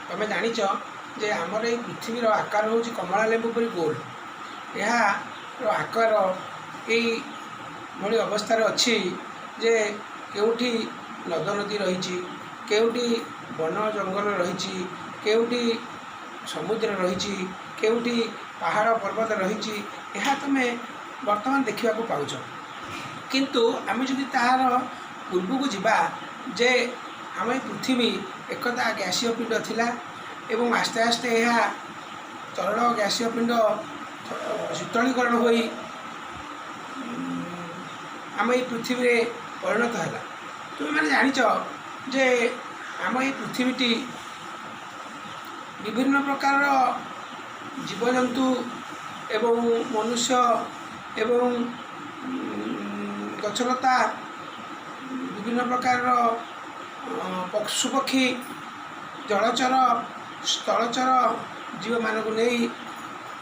तुम जानिच जे आमर ये पृथ्वीर आकार हूँ कमला लेंबू परी गोल। यार आकार यही अवस्था अच्छी जे केउठी नद नदी रही, केउठी वन जंगल रही, केउठी समुद्र रही, केउठी पहाड़ पर्वत रही, तुम बर्तमान देखा पाउछ। किंतु आम जदि तार पूर्व को जीवा जे आम पृथ्वी एकदा गैसीय पिंड थिला एवं आस्ते आस्ते यह तरल गैसीय पिंड शीतलीकरण होई आम ये पृथ्वी परिणत है। तुम मैंने जानिच जे आम ये पृथ्वीटी विभिन्न प्रकार जीवजंतु एवं मनुष्य एवं गछलता विभिन्न प्रकार पशुपक्षी जलचर स्थलचर जीव मान को नहीं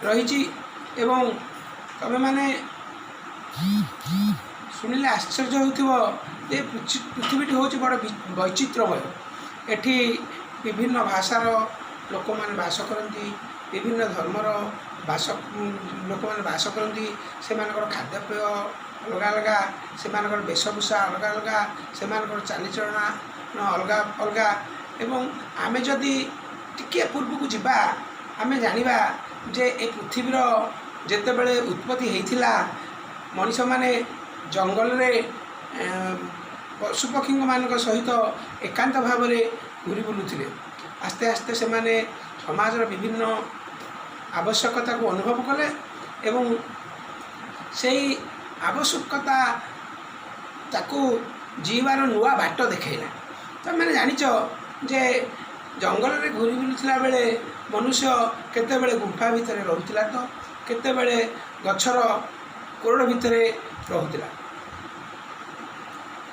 रही। एवं तमें माने शुणिले आश्चर्य हो पृथ्वीटी हूँ बड़ वैचित्र्यमय। एठी विभिन्न भाषार लोक मैंने बास करती, विभिन्न धर्मर बास लोक मैंने बास करती, से खाद्यपेय अलग अलग, से वेशभूषा अलग अलग, से चालीचलना अलग अलग। एवं आमे जदि टिके पूर्व को जीवा आमे जानिबा जे ए पृथ्वीर जेतेबेले उत्पत्ति होइथिला मनीष माने जंगल रे पशुपक्षी मान सहित एकांत भाव में घूरी बुलूथिले। आस्ते आस्ते से माने समाज विभिन्न आवश्यकता को अनुभव कले एवं सेही आवश्यकता ताकू जीवार नुआ बाट देखला। तो मैंने जानिच जे जंगल रे घूरी बुलुथिला बेले मनुष्य केतेबेले गुंफा भितर रहुथिला, तो केतेबेले गछर कोरड़ भितर रहुथिला।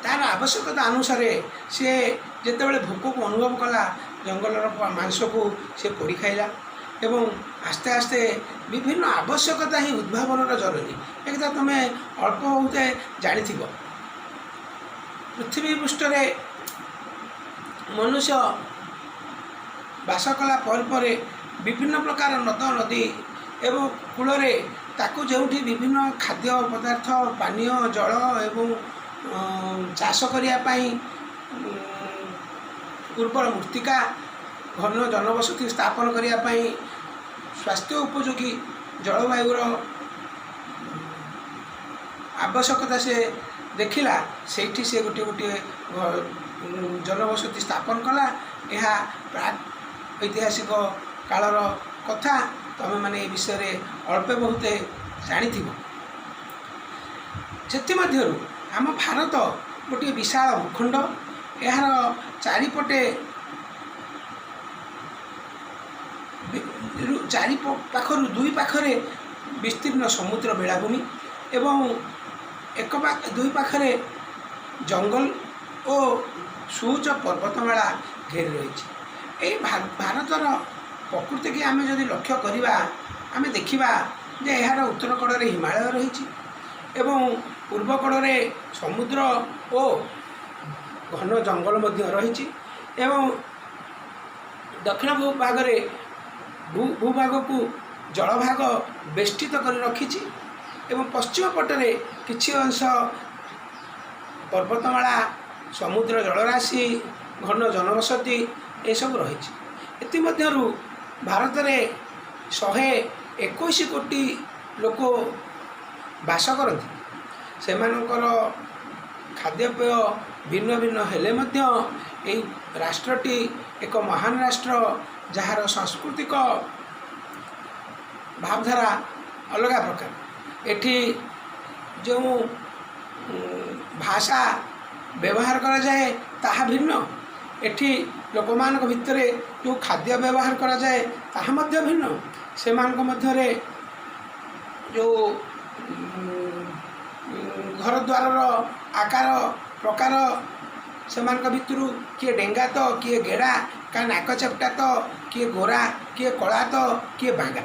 तार आवश्यकता अनुसार सी जितेबाला भोक को अनुभव कला जंगलर मांस को सी पोड़ी खाइला एवं आस्ते आस्ते विभिन्न आवश्यकता ही उद्भावन जननी। एक तुम्हें अल्प होते जानी पृथ्वी पृष्ठ मनुष्य बास कला पर विभिन्न प्रकार नद नदी एवं कूलरे ताकू जोठी विभिन्न खाद्य पदार्थ पानीय जल एवं चाष करने उर्वर मृत्तिका घन जनबसति स्थापन करने स्वास्थ्य उपयोगी जलवायुर आवश्यकता से देखिला से गोटे गोटे जनबसति स्थापन कला। यह प्राग ऐतिहासिक कालर कथा तुम मैंने विषय अल्प बहुत जानी। से आम भारत गोटे विशाल भूखंड, यार चारिपटे चारि पाखर दुई पाखरे विस्तीर्ण समुद्र बेलाभूमि एवं एक दुई पाखरे जंगल और सुउच्च पर्वतमाला घेरी रही। भारतर प्रकृति की आम जदि लक्ष्य करवा आम देखा जे यार उत्तर कड़े हिमालय रही एवं पूर्व कड़े समुद्र और घन जंगल रही एवं दक्षिण भूभाग भूभाग को जलभाग बेष्टित कर रखी एवं पश्चिम पटरे किछि अंश पर्वतमाला समुद्र जलराशि घन जनबसति ये सब रही। एतिमध्यरु भारत में 121 कोटी लोक बास करती, से खाद्यपेय भिन्न भिन्न हेले मध्य यही राष्ट्रटी एक महान राष्ट्र जार सांस्कृतिक भावधारा अलग प्रकार। एठी जो भाषा व्यवहार करा जाए ताहा भिन्न, एठी लोकमान भितर जो खाद्य व्यवहार करा जाए ताहा मध्य भिन्न, से मध्य जो घर द्वार आकार प्रकार से भितर किए डेंगा तो किए गेड़ा का नाक चेप्टा तो किए गोरा किए कला तो किए बांगा।